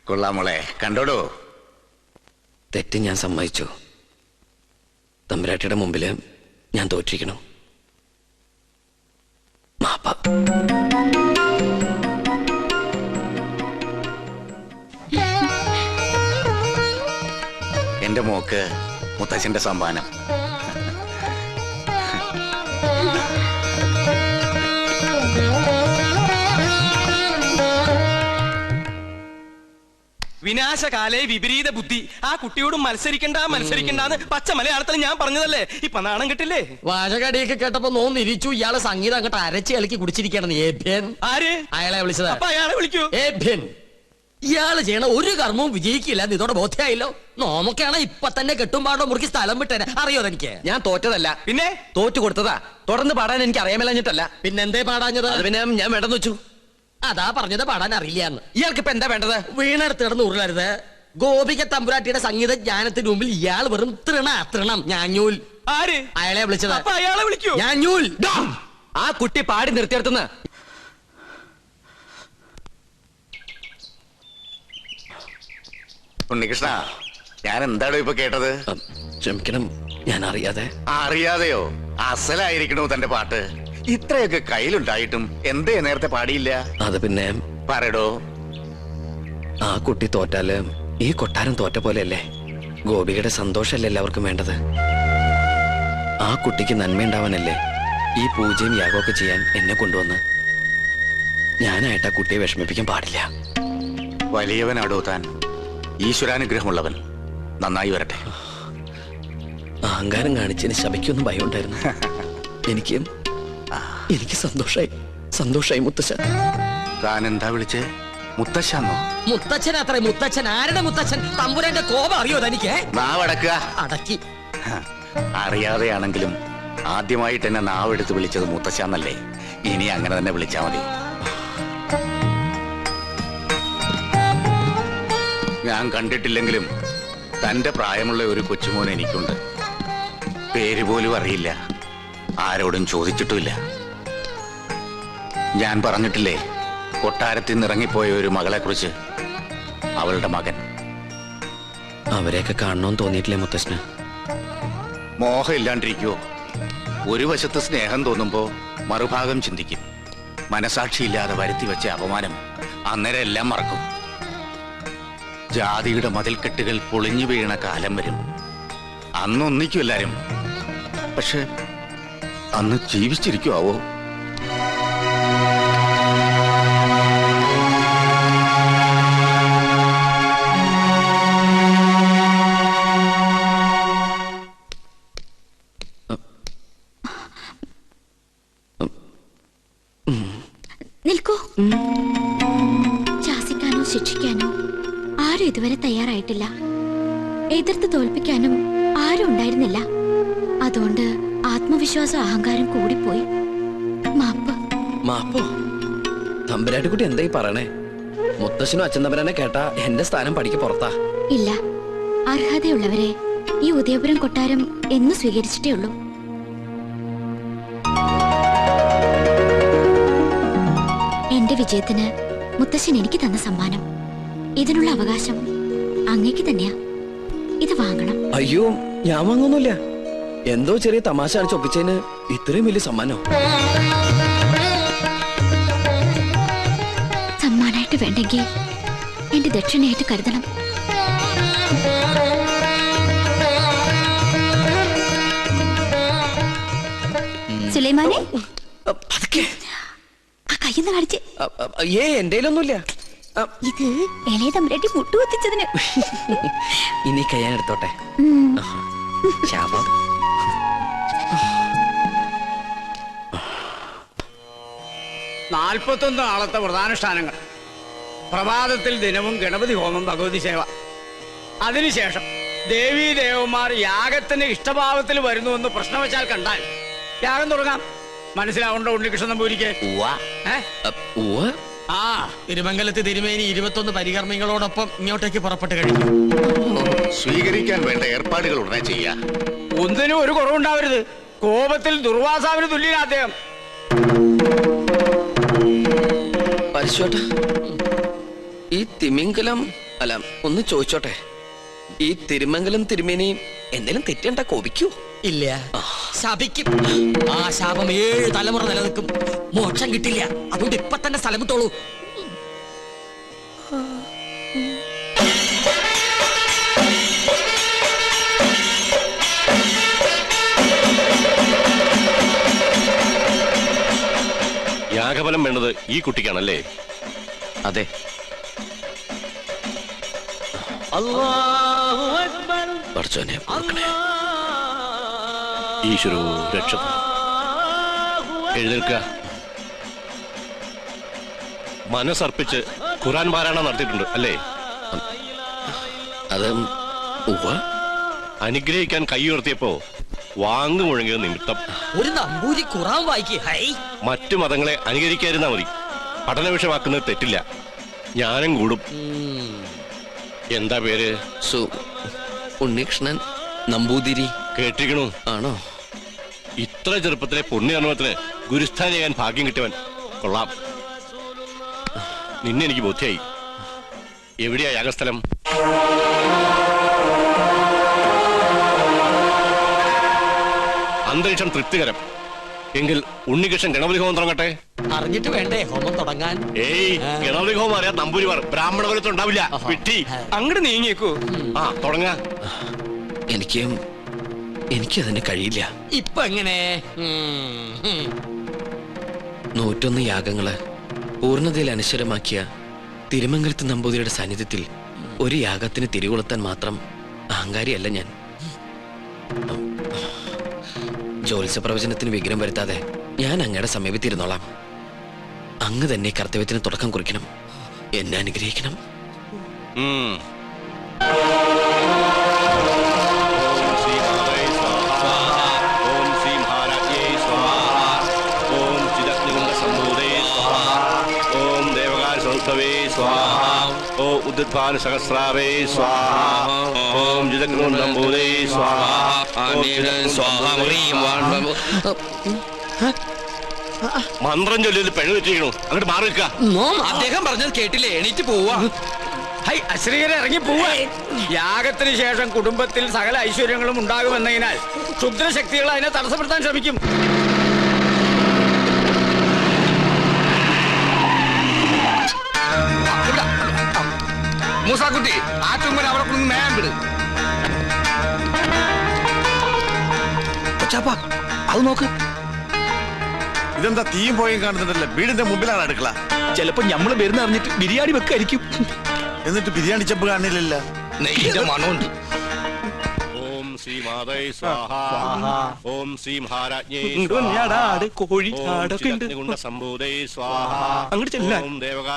കൊള്ളാമോളെ, കണ്ടോടോ. തെറ്റ് ഞാൻ സമ്മതിച്ചു. തമ്പുരാട്ടിയുടെ മുമ്പില് ഞാൻ തോറ്റിരിക്കണം. മാപ്പ. എന്റെ മോക്ക് മുത്തച്ഛന്റെ സമ്മാനം. വിനാശകാലേ വിപരീത ബുദ്ധി. ആ കുട്ടിയോട് മത്സരിക്കണ്ടെന്ന് പച്ച മലയാളത്തിൽ ഞാൻ പറഞ്ഞതല്ലേ? ഇപ്പൊ നാണം കിട്ടില്ലേ? വാചകടിയൊക്കെ കേട്ടപ്പോ നോന്നിരിച്ചു. ഇയാള് സംഗീതം അങ്ങോട്ട് അരച്ച് കളിക്ക് കുടിച്ചിരിക്കണം. ആര്? അയാളെ വിളിച്ചത്. അപ്പൊ അയാളെ വിളിക്കൂ. ഇയാള് ചെയ്യണ ഒരു കർമ്മവും വിജയിക്കില്ല. ഇതോടെ ബോധ്യായില്ലോ. നോമൊക്കെയാണ് ഇപ്പൊ തന്നെ കെട്ടുംപാടോ മുറുക്കി സ്ഥലം വിട്ടേനെ. അറിയോ എനിക്ക്? ഞാൻ തോറ്റതല്ല, പിന്നെ തോറ്റു കൊടുത്തതാ. തുടർന്ന് പാടാൻ എനിക്ക് അറിയാമല്ലഞ്ഞിട്ടല്ല. പിന്നെന്തേ പാടാഞ്ഞത്? പിന്നെ ഞാൻ വേണ്ടെന്ന് വെച്ചു. അതാ പറഞ്ഞത് പാടാൻ അറിയില്ലാന്ന്. ഇയാൾക്ക് ഇപ്പൊ എന്താ വേണ്ടത്? വീണെടുത്ത് കിടന്ന് ഉരുളരുത്. ഗോപിക തമ്പുരാട്ടിയുടെ സംഗീത ജ്ഞാനത്തിന് മുമ്പിൽ ഇയാൾ വെറും തൃണം. ഞാഞ്ഞൂൽ. ആര്? അയാളെ വിളിച്ചത്. അപ്പൊ അയാളെ വിളിക്കൂ. ഞാഞ്ഞൂൽ. ആ കുട്ടി പാടി നിർത്തിയെടുത്തുന്ന്. ഉണ്ണികൃഷ്ണ, ഞാൻ എന്താണോ ഇപ്പൊ കേട്ടത്? ക്ഷമിക്കണം, ഞാൻ അറിയാതെ. അറിയാതെയോ? അസലായിരിക്കണോ തന്റെ പാട്ട്? ഇത്രയൊക്കെ കയ്യിലുണ്ടായിട്ടും എന്തേ നേരത്തെ പാടിയില്ല? അത് പിന്നെ പറയടോ. ആ കുട്ടി തോറ്റാല് ഈ കൊട്ടാരം തോറ്റ പോലെയല്ലേ? ഗോപികയുടെ സന്തോഷമല്ലേ എല്ലാവർക്കും വേണ്ടത്? ആ കുട്ടിക്ക് നന്മയുണ്ടാവാനല്ലേ ഈ പൂജയും യാഗമൊക്കെ ചെയ്യാൻ എന്നെ കൊണ്ടുവന്ന്. ഞാനായിട്ട് ആ കുട്ടിയെ വിഷമിപ്പിക്കാൻ പാടില്ല. വലിയവനാടോ താൻ, ഈശ്വരാനുഗ്രഹമുള്ളവൻ. നന്നായി വരട്ടെ. അഹങ്കാരം കാണിച്ചതിന് ശബയ്ക്കൊന്നും ഭയം ഉണ്ടായിരുന്നു. എനിക്ക് സന്തോഷായി മുത്തശ്ശ. താൻ എന്താ വിളിച്ചേ? മുത്തശ്ശന്നോ? മുത്തച്ഛൻ അത്ര. മുത്തച്ഛൻ? ആരുടെ മുത്തച്ഛൻ? തമ്പുരാന്റെ കോപം അറിയോ തനിക്ക്? നാവടക്കുക. അടക്കി. അറിയാതെയാണെങ്കിലും ആദ്യമായിട്ട് എന്നെ നാവെടുത്ത് വിളിച്ചത് മുത്തശ്ശന്നല്ലേ? ഇനി അങ്ങനെ തന്നെ വിളിച്ചാ മതി. ഞാൻ കണ്ടിട്ടില്ലെങ്കിലും തന്റെ പ്രായമുള്ള ഒരു കൊച്ചുമോൻ എനിക്കുണ്ട്. പേര് പോലും അറിയില്ല, ആരോടും ചോദിച്ചിട്ടുമില്ല. ഞാൻ പറഞ്ഞിട്ടില്ലേ കൊട്ടാരത്തിൽ നിന്ന് ഇറങ്ങിപ്പോയ ഒരു മകളെ കുറിച്ച്? അവളുടെ മകൻ. അവരെയൊക്കെ കാണണമെന്ന് തോന്നിയിട്ടില്ലേ മുത്തശ്ശന്? മോഹം ഇല്ലാണ്ടിരിക്കുവോ? ഒരു വശത്ത് സ്നേഹം തോന്നുമ്പോ മറുഭാഗം ചിന്തിക്കും. മനസാക്ഷിയില്ലാതെ വരുത്തി വെച്ച അപമാനം അന്നേരം എല്ലാം മറക്കും. ജാതിയുടെ മതിൽക്കെട്ടുകൾ പൊളിഞ്ഞു വീണ കാലം വരും. അന്നൊന്നിക്കും എല്ലാരും. പക്ഷെ അന്ന് ജീവിച്ചിരിക്കുവോ? നിൽക്കൂ. ശാസിക്കാനോ ശിക്ഷിക്കാനോ ആരും ഇതുവരെ തയ്യാറായിട്ടില്ല. എതിർത്ത് തോൽപ്പിക്കാനും ആരും ഉണ്ടായിരുന്നില്ല. അതുകൊണ്ട് ആത്മവിശ്വാസം അഹങ്കാരം കൂടിപ്പോയി. മാപ്പോ? തമ്പുരാട്ടിക്കുട്ടി എന്തായി പറയണേ? മുത്തശ്ശനും അച്ഛൻ തമ്പുരാനെ കേട്ടാ എന്റെ സ്ഥാനം പടിക്ക് പുറത്താ. ഇല്ല, അർഹതയുള്ളവരെ ഈ ഉദയപുരം കൊട്ടാരം എന്ന് സ്വീകരിച്ചിട്ടേ ഉള്ളൂ. എന്റെ വിജയത്തിന് മുത്തശ്ശൻ എനിക്ക് തന്ന സമ്മാനം. ഇതിനുള്ള അവകാശം അങ്ങേക്ക് തന്നെയാ. ഇത് വാങ്ങണം. അയ്യോ, ഞാൻ വാങ്ങൊന്നുമില്ല. എന്തോ ചെറിയ തമാശ കാണിച്ച് ഒപ്പിച്ചതിന് ഇത്രയും വലിയ സമ്മാനോ? സമ്മാനായിട്ട് വേണ്ടെങ്കിൽ എന്റെ ദക്ഷിണയായിട്ട് കരുതണം. സുലൈമാനെ, ആ കയ്യെന്ന് കാണിച്ച്. എന്റെയിലൊന്നുമില്ല. ഇത് ഇളയ തമ്പുരാട്ടി മുട്ടുകുത്തിച്ചതിന്. ഇനി കയ്യാൻ എടുത്തോട്ടെ. ശാപം. 41 നാളത്തെ വ്രതാനുഷ്ഠാനങ്ങൾ. പ്രഭാതത്തിൽ ദിനവും ഗണപതി ഹോമം, ഭഗവതി സേവ. അതിനുശേഷം ദേവീ ദേവന്മാർ യാഗത്തിന് ഇഷ്ടഭാവത്തിൽ വരുന്നുവെന്ന് പ്രശ്നവശാൽ കണ്ടാൽ യാഗം തുടങ്ങാം. മനസ്സിലാവുണ്ടോ ഉണ്ണികൃഷ്ണൻ നമ്പൂരിക്ക്? ആ തിരുമംഗലത്ത് തിരുമേനി 21 പരികർമ്മികളോടൊപ്പം ഇങ്ങോട്ടേക്ക് പുറപ്പെട്ട് കഴിഞ്ഞു. സ്വീകരിക്കാൻ വേണ്ട ഏർപ്പാടുകൾ ഉടനെ ചെയ്യാം. ഒന്നിനും ഒരു കുറവുണ്ടാവരുത്. കോപത്തിൽ ദുർവാസാവിന് തുല്യനാ അദ്ദേഹം. പരശുവേട്ടാ, ഈ തിമിംഗലം അല്ല ഒന്ന് ചോദിച്ചോട്ടെ, ഈ തിരുമംഗലം തിരുമേനി എന്തെങ്കിലും തെറ്റണ്ട കോപിക്കൂ? ഇല്ല, ശപിക്കും. ആ ശാപം 7 തലമുറ നിലനിൽക്കും. മോക്ഷം കിട്ടില്ല. അതുകൊണ്ട് ഇപ്പൊ തന്നെ സ്ഥലം വിട്ടോളൂ. യാഗഫലം വേണ്ടത് ഈ കുട്ടിക്കാണല്ലേ? അതെ. പഠിച്ചോനെ ഓർക്കണേ. ഈശ്വരോ രക്ഷ. എഴുന്നേൽക്കുക. മനസ്സർപ്പിച്ച് ഖുറാൻ പാരായണം നടത്തിയിട്ടുണ്ട് അല്ലേ? അത് ഉവ്വ. അനുഗ്രഹിക്കാൻ കൈ ഉയർത്തിയപ്പോ വാങ്ങു മുഴങ്ങിയത് നിമിത്തം ഒരു നമ്പൂരി ഖുറാൻ വായിക്കേ. ഹൈ, മറ്റു മതങ്ങളെ അനുകരിക്കാതിരുന്നാ മതി. പഠന വിഷയമാക്കുന്നത് തെറ്റില്ല. ജ്ഞാനം കൂടും. എന്താ പേര്? ഉണ്ണികൃഷ്ണൻ നമ്പൂതിരി. കേട്ടിരിക്കണു? ആണോ? ഇത്ര ചെറുപ്പത്തിലെ പുണ്യകർമ്മത്തിന് ഗുരുസ്ഥാനിയാകാൻ ഭാഗ്യം കിട്ടിയവൻ. കൊള്ളാം. നിന്നെ എനിക്ക് ബോധ്യായി. എവിടെയാ യാഗസ്ഥലം? അന്തരീക്ഷം തൃപ്തികരം എങ്കിൽ ഉണ്ണികൃഷ്ണൻ ഗണപതി ഹോമം തുടങ്ങട്ടെ. അറിഞ്ഞിട്ട് വേണ്ടേ ഹോമം തുടങ്ങാൻ? ഏയ്, ഗണപതി ഹോമം അറിയാൻ നമ്പൂരിമാർ ബ്രാഹ്മണ കുലത്തിൽ ഉണ്ടാവില്ല. വിട്ടി അങ്ങോട്ട് നീങ്ങിയേക്കൂ. ആ തുടങ്ങ. എനിക്കതിന് കഴിയില്ല. ഇപ്പൊ എങ്ങനെ? 101 യാഗങ്ങള് പൂർണ്ണതയിൽ അനശ്വരമാക്കിയ തിരുമംഗലത്ത് നമ്പൂതിരിയുടെ സാന്നിധ്യത്തിൽ ഒരു യാഗത്തിന് തിരികൊളുത്താൻ മാത്രം അഹങ്കാരിയല്ല ഞാൻ. ജ്യോത്സ്യ പ്രവചനത്തിന് വിഘ്നം വരുത്താതെ ഞാൻ അങ്ങയുടെ സമീപത്തിരുന്നോളാം. അങ്ങ് തന്നെ കർത്തവ്യത്തിന് തുടക്കം കുറിക്കണം. എന്നെ അനുഗ്രഹിക്കണം. ഓം ഉദ്ധാന സഹസ്രാവേ സ്വാഹ. ഓം ജിതഗ്നോന്നംബൂദേ സ്വാഹ. മന്ത്രം ചൊല്ലിയത് പെണ്ണു തെറ്റിക്കണു. അങ്ങോട്ട് മാറി നിൽക്കുക. അദ്ദേഹം പറഞ്ഞത് കേട്ടില്ലേ? എണീറ്റ് പോവാ. ഹൈ, അശ്രീകരെ ഇറങ്ങി പോവാ. യാഗത്തിന് ശേഷം കുടുംബത്തിൽ സകല ഐശ്വര്യങ്ങളും ഉണ്ടാകുമെന്നതിനാൽ ക്ഷുദ്രശക്തികൾ അതിനെ തടസ്സപ്പെടുത്താൻ ശ്രമിക്കും. മൂസാക്കുട്ടി, ആ ചുമ്മൻ അവിടെ കൊണ്ട് നേരം വിട്. അത് നോക്ക്. ഇതെന്താ തീയും പോയും കാണുന്നുണ്ടല്ലോ? വീടിന്റെ മുമ്പിലാണ് അടുക്കള. ചിലപ്പോ ഞമ്മള് വരുന്ന അറിഞ്ഞിട്ട് ബിരിയാണി വെക്കായിരിക്കും. എന്നിട്ട് ബിരിയാണി ചെമ്പ് കാണില്ലല്ലോ. നെയ്യുടെ മണമുണ്ട്. ഓം ശ്രീ മാതൈ സ്വാഹ. ഓം ശ്രീ മഹാരാജ്ഞേ കോഴി ആടൊക്കെ ഉണ്ട്. സംഭൂതൈ സ്വാഹ. അങ്ങോട്ട് ചെല്ലാൻ. ഓം ദേവകാ